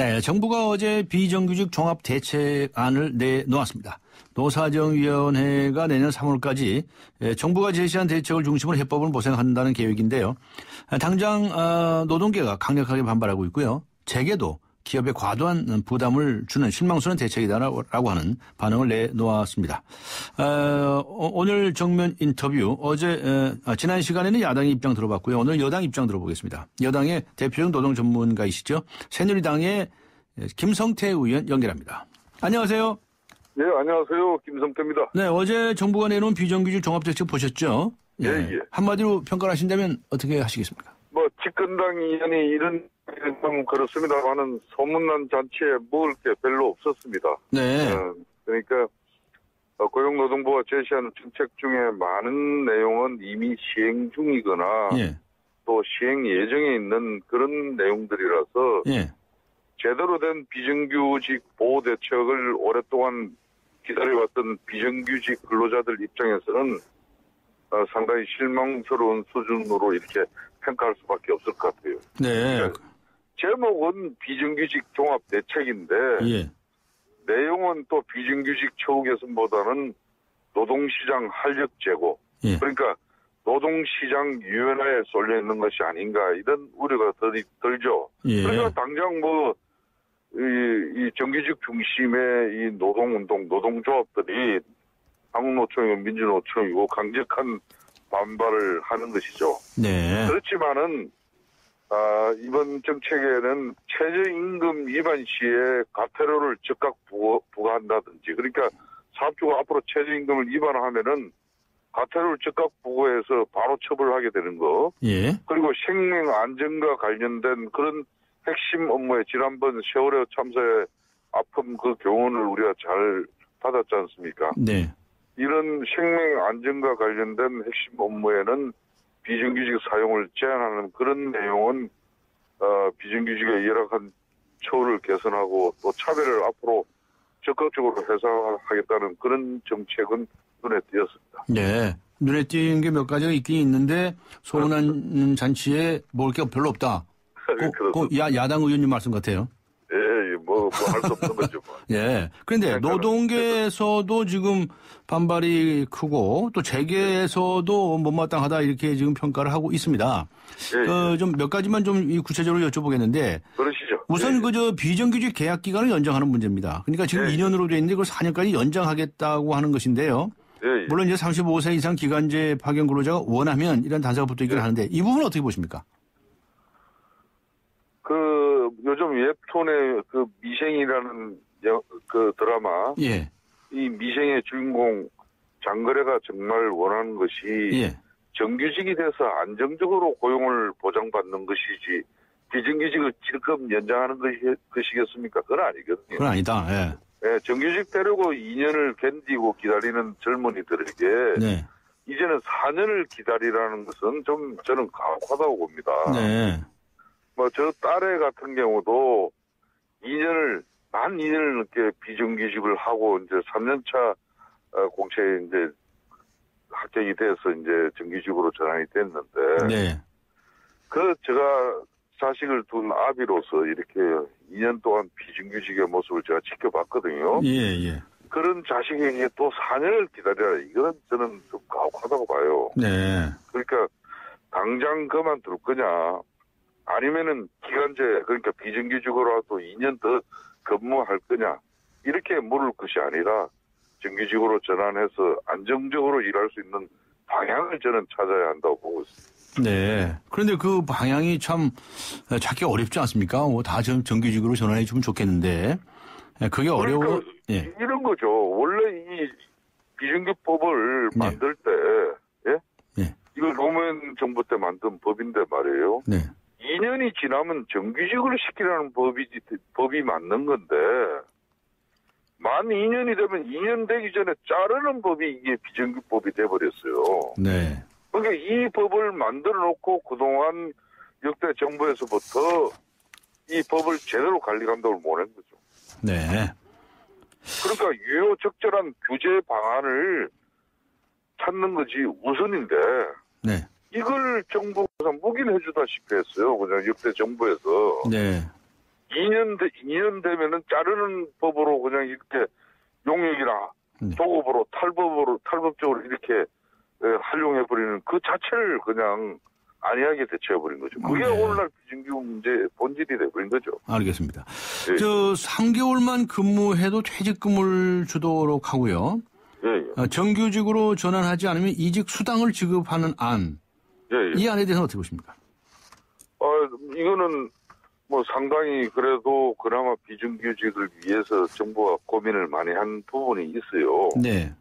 네, 정부가 어제 비정규직 종합 대책안을 내놓았습니다. 노사정위원회가 내년 3월까지 정부가 제시한 대책을 중심으로 해법을 모색한다는 계획인데요. 당장 노동계가 강력하게 반발하고 있고요. 재계도 기업에 과도한 부담을 주는 실망스러운 대책이다라고 하는 반응을 내놓았습니다. 오늘 정면 인터뷰 지난 시간에는 야당의 입장 들어봤고요. 오늘 여당 입장 들어보겠습니다. 여당의 대표적 노동 전문가이시죠. 새누리당의 김성태 의원 연결합니다. 안녕하세요. 네, 안녕하세요. 김성태입니다. 네, 어제 정부가 내놓은 비정규직 종합대책 보셨죠? 예. 한마디로 평가를 하신다면 어떻게 하시겠습니까? 집권당 이전이 이런 좀 그렇습니다만은 소문난 잔치에 먹을 게 별로 없었습니다. 네. 그러니까 고용노동부가 제시하는 정책 중에 많은 내용은 이미 시행 중이거나 예. 또 시행 예정에 있는 그런 내용들이라서 예. 제대로 된 비정규직 보호 대책을 오랫동안 기다려왔던 비정규직 근로자들 입장에서는 상당히 실망스러운 수준으로 이렇게 평가할 수밖에 없을 것 같아요. 네. 제목은 비정규직 종합 대책인데 예. 내용은 또 비정규직 처우 개선보다는 노동시장 활력 제고 예. 그러니까 노동시장 유연화에 쏠려 있는 것이 아닌가 이런 우려가 들죠. 예. 그러니까 당장 이 정규직 중심의 이 노동운동, 노동조합들이 한국노총이고 민주노총이고 강력한 반발을 하는 것이죠. 네. 그렇지만은 이번 정책에는 최저임금 위반 시에 과태료를 즉각 부과한다든지 그러니까 사업주가 앞으로 최저임금을 위반하면은 과태료를 즉각 부과해서 바로 처벌하게 되는 거. 예. 그리고 생명 안전과 관련된 그런 핵심 업무에 지난번 세월호 참사의 아픔 그 교훈을 우리가 잘 받았지 않습니까? 네. 이런 생명 안전과 관련된 핵심 업무에는 비정규직 사용을 제한하는 그런 내용은 비정규직의 열악한 처우를 개선하고 또 차별을 앞으로 적극적으로 해소하겠다는 그런 정책은 눈에 띄었습니다. 네. 눈에 띄는 게 몇 가지가 있긴 있는데 소문난 잔치에 먹을 게 별로 없다. 야당 의원님 말씀 같아요. 예, 할 수 없는 거죠. 예. 그런데 노동계에서도 지금 반발이 크고 또 재계에서도 못마땅하다 이렇게 지금 평가를 하고 있습니다. 예. 좀 몇 가지만 좀 구체적으로 여쭤보겠는데. 그러시죠. 우선 비정규직 계약 기간을 연장하는 문제입니다. 그러니까 지금 2년으로 돼 있는데 그걸 4년까지 연장하겠다고 하는 것인데요. 예. 물론 이제 35세 이상 기간제 파견 근로자가 원하면 이런 단서가 붙어 있긴 하는데 이 부분은 어떻게 보십니까? 요즘 웹툰의 미생이라는 그 드라마. 예. 이 미생의 주인공 장거래가 정말 원하는 것이 예. 정규직이 돼서 안정적으로 고용을 보장받는 것이지 비정규직을 지금 연장하는 것이겠습니까? 그건 아니거든요. 그건 아니다. 예. 예, 정규직 되려고 2년을 견디고 기다리는 젊은이들에게 네. 이제는 4년을 기다리라는 것은 좀 저는 가혹하다고 봅니다. 네. 저 딸애 같은 경우도 만 2년을 넘게 비정규직을 하고 이제 3년차 공채에 이제 합격이 돼서 이제 정규직으로 전환이 됐는데. 네. 제가 자식을 둔 아비로서 이렇게 2년 동안 비정규직의 모습을 제가 지켜봤거든요. 예. 그런 자식에게 또 4년을 기다려라. 이거는 저는 좀 가혹하다고 봐요. 네. 그러니까 당장 그만둘 거냐. 아니면은 기간제 그러니까 비정규직으로라도 2년 더 근무할 거냐. 이렇게 물을 것이 아니라 정규직으로 전환해서 안정적으로 일할 수 있는 방향을 저는 찾아야 한다고 보고 있습니다. 네. 그런데 그 방향이 참 찾기 어렵지 않습니까? 다 정규직으로 전환해 주면 좋겠는데. 그게 어려워. 그러니까 예. 이런 거죠. 원래 이 비정규법을 만들 때, 예? 이걸 노무현 정부 때 만든 법인데 말이에요. 네. 2년이 지나면 정규직으로 시키라는 법이 맞는 건데, 만 2년이 되면 2년 되기 전에 자르는 법이 이게 비정규법이 돼버렸어요. 네. 그러니까 이 법을 만들어 놓고 그동안 역대 정부에서부터 이 법을 제대로 관리 감독을 못한 거죠. 네. 그러니까 유효적절한 규제 방안을 찾는 것이 우선인데, 네. 이걸 정부가 묵인해 주다시피 했어요. 그냥 역대 정부에서. 네. 2년 되면은 자르는 법으로 그냥 이렇게 용역이나 조급으로 탈법적으로 이렇게 활용해버리는 그 자체를 그냥 안이하게 대처해버린 거죠. 그게 네. 오늘날 비정규 문제의 본질이 돼버린 거죠. 알겠습니다. 예. 3개월만 근무해도 퇴직금을 주도록 하고요. 예. 정규직으로 전환하지 않으면 이직 수당을 지급하는 안. 예. 이 안에 대해서는 어떻게 보십니까? 이거는 뭐 상당히 그래도 그나마 비정규직을 위해서 정부가 고민을 많이 한 부분이 있어요. 네.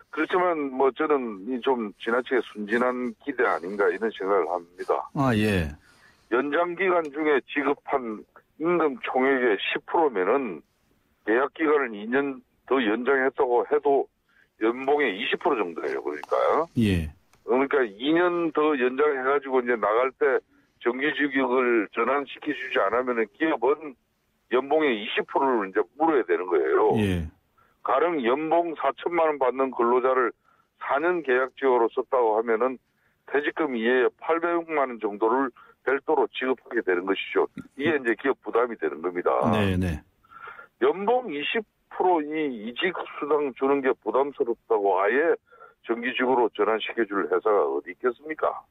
그렇지만 뭐 저는 좀 지나치게 순진한 기대 아닌가 이런 생각을 합니다. 아, 예. 연장 기간 중에 지급한 임금 총액의 10%면은 계약 기간을 2년 더 연장했다고 해도 연봉의 20% 정도예요. 예. 그러니까 2년 더 연장해가지고 이제 나갈 때 정규직을 전환시켜주지 않으면 기업은 연봉의 20%를 이제 물어야 되는 거예요. 예. 가령 연봉 4천만 원 받는 근로자를 4년 계약직으로 썼다고 하면은 퇴직금 이외에 800만 원 정도를 별도로 지급하게 되는 것이죠. 이게 이제 기업 부담이 되는 겁니다. 네네. 연봉 20% 이직 수당 주는 게 부담스럽다고 아예 정규직으로 전환시켜줄 회사가 어디 있겠습니까?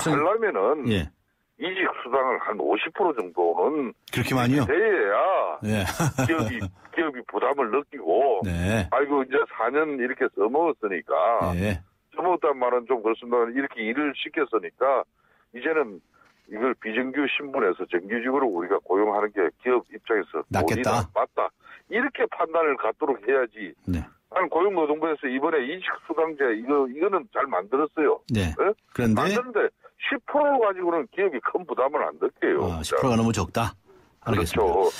하려면은 예. 이직 수당을 한 50% 정도는 그렇게 많이요? 돼야 예. 기업이 부담을 느끼고 네. 아이고 이제 4년 이렇게 써먹었으니까 예. 써먹었단 말은 좀 그렇습니다만 이렇게 일을 시켰으니까 이제는 이걸 비정규 신분에서 정규직으로 우리가 고용하는 게 기업 입장에서 낫겠다. 맞다. 이렇게 판단을 갖도록 해야지. 네. 나는 고용노동부에서 이번에 이직수당제 이거는 잘 만들었어요. 네. 네? 그런데 만드는데 10% 가지고는 기업이 큰 부담을 안 느껴요. 10%가 너무 적다. 알겠습니다. 그렇죠.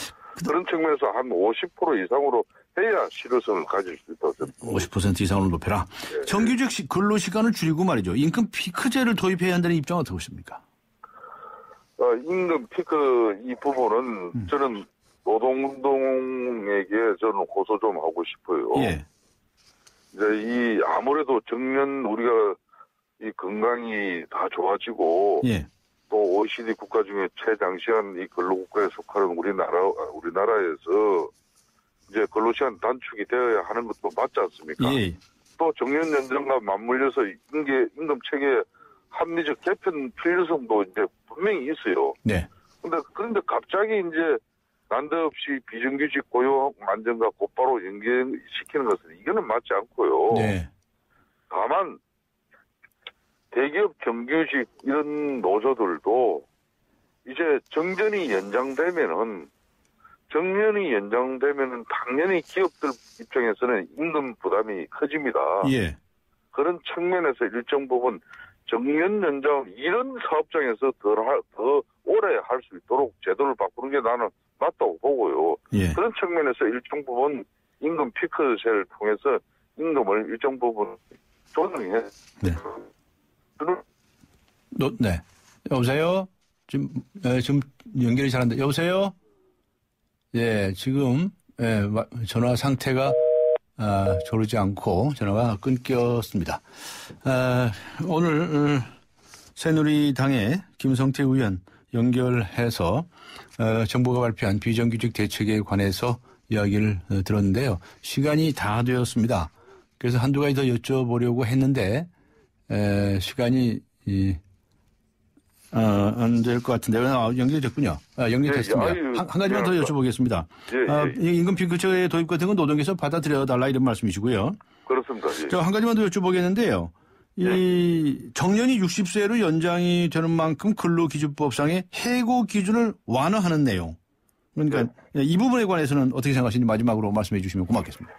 그런 측면에서 한 50% 이상으로 해야 실효성을 가질 수 있다고 생각합니다. 50% 이상으로 높여라. 네. 정규직 근로시간을 줄이고 말이죠. 임금 피크제를 도입해야 한다는 입장 어떻게 보십니까? 임금 피크 이 부분은 저는 노동운동에게 저는 고소 좀 하고 싶어요. 예. 이제 아무래도 정년 우리가 이 건강이 다 좋아지고 예. 또 OECD 국가 중에 최장시간 이 근로국가에 속하는 우리나라에서 이제 근로시간 단축이 되어야 하는 것도 맞지 않습니까? 예. 또 정년 연장과 맞물려서 임금 체계 합리적 개편 필요성도 이제 분명히 있어요. 네. 그런데 갑자기 이제 난데없이 비정규직 고용 안정과 곧바로 연계시키는 것은 이거는 맞지 않고요. 네. 다만 대기업 정규직 이런 노조들도 이제 정년이 연장되면은 당연히 기업들 입장에서는 임금 부담이 커집니다. 예. 그런 측면에서 일정 부분 정년 연장 이런 사업장에서 더 오래 할 수 있도록 제도를 바꾸는 게 나는 맞다고 보고요. 예. 그런 측면에서 일정 부분 임금 피크제를 통해서 임금을 일정 부분 조정해. 네. 네. 여보세요? 지금 연결이 잘 안 돼. 여보세요? 예, 지금, 전화 상태가, 조르지 않고 전화가 끊겼습니다. 오늘, 새누리당의 김성태 의원 연결해서, 정부가 발표한 비정규직 대책에 관해서 이야기를 들었는데요. 시간이 다 되었습니다. 그래서 한두 가지 더 여쭤보려고 했는데, 시간이, 안 될 것 같은데, 연결이 됐군요. 연결됐습니다. 한 가지만 더 여쭤보겠습니다. 임금 피크제의 도입 같은 건 노동계에서 받아들여달라 이런 말씀이시고요. 그렇습니다. 예. 한 가지만 더 여쭤보겠는데요. 이 정년이 60세로 연장이 되는 만큼 근로기준법상의 해고 기준을 완화하는 내용. 그러니까 이 부분에 관해서는 어떻게 생각하시는지 마지막으로 말씀해 주시면 고맙겠습니다.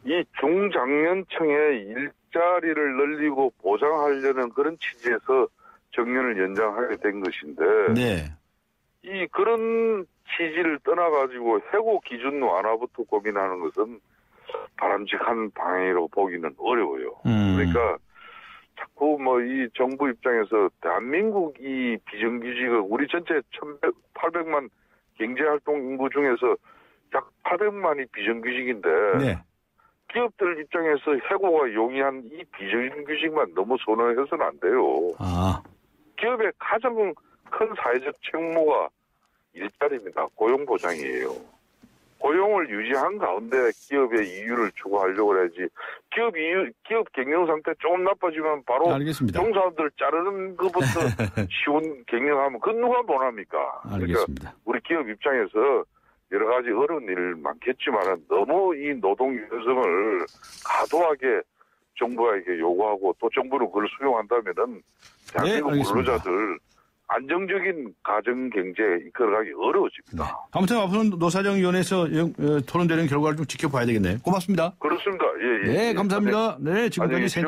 이 중장년층의 일자리를 늘리고 보장하려는 그런 취지에서 정년을 연장하게 된 것인데, 네. 그런 취지를 떠나가지고 해고 기준 완화부터 고민하는 것은 바람직한 방향으로 보기는 어려워요. 그러니까 자꾸 이 정부 입장에서 대한민국 이 비정규직을 우리 전체 800만 경제활동 인구 중에서 약 800만이 비정규직인데, 네. 기업들 입장에서 해고가 용이한 이 비정규직만 너무 선호해서는 안 돼요. 아. 기업의 가장 큰 사회적 책무가 일자리입니다. 고용보장이에요. 고용을 유지한 가운데 기업의 이유를 추구하려고 해야지. 기업 경영 상태 조금 나빠지면 바로 알겠습니다. 종사원들 자르는 것부터 쉬운 경영하면 그건 누가 원합니까? 알겠습니다. 그러니까 우리 기업 입장에서 여러 가지 어려운 일 많겠지만 너무 이 노동 유연성을 과도하게 정부에게 요구하고 또 정부는 그걸 수용한다면은 대한민국 알겠습니다. 근로자들 안정적인 가정 경제 이끌어가기 어려워집니다. 네. 아무튼 앞으로는 노사정위원회에서 토론되는 결과를 좀 지켜봐야 되겠네요. 고맙습니다. 그렇습니다. 예, 예. 네, 예. 감사합니다. 네, 지금까지 안녕히 새